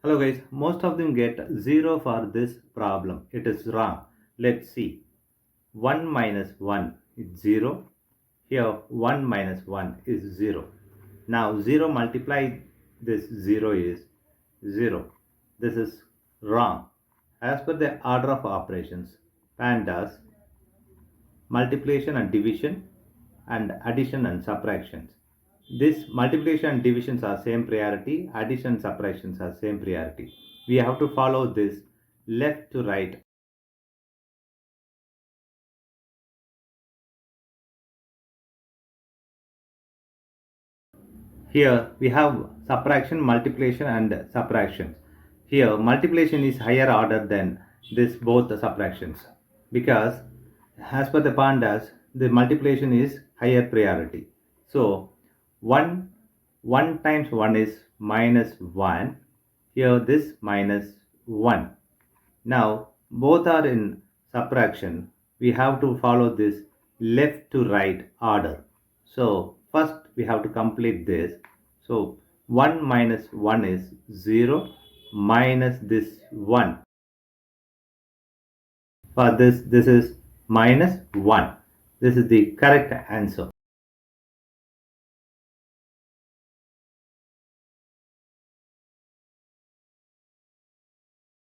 Hello guys, most of them get 0 for this problem. It is wrong. Let's see. 1 minus 1 is 0. Here 1 minus 1 is 0. Now 0 multiply this 0 is 0. This is wrong. As per the order of operations, PEMDAS, multiplication and division and addition and subtractions. This multiplication and divisions are same priority, addition and subtractions are same priority. We have to follow this left to right. Here we have subtraction, multiplication and subtraction. Here multiplication is higher order than this both the subtractions, because as per the pandas the multiplication is higher priority. So 1 times 1 is minus 1. Here this minus 1. Now both are in subtraction. We have to follow this left to right order. So first we have to complete this. So 1 minus 1 is 0 minus this 1. For this is minus 1. This is the correct answer.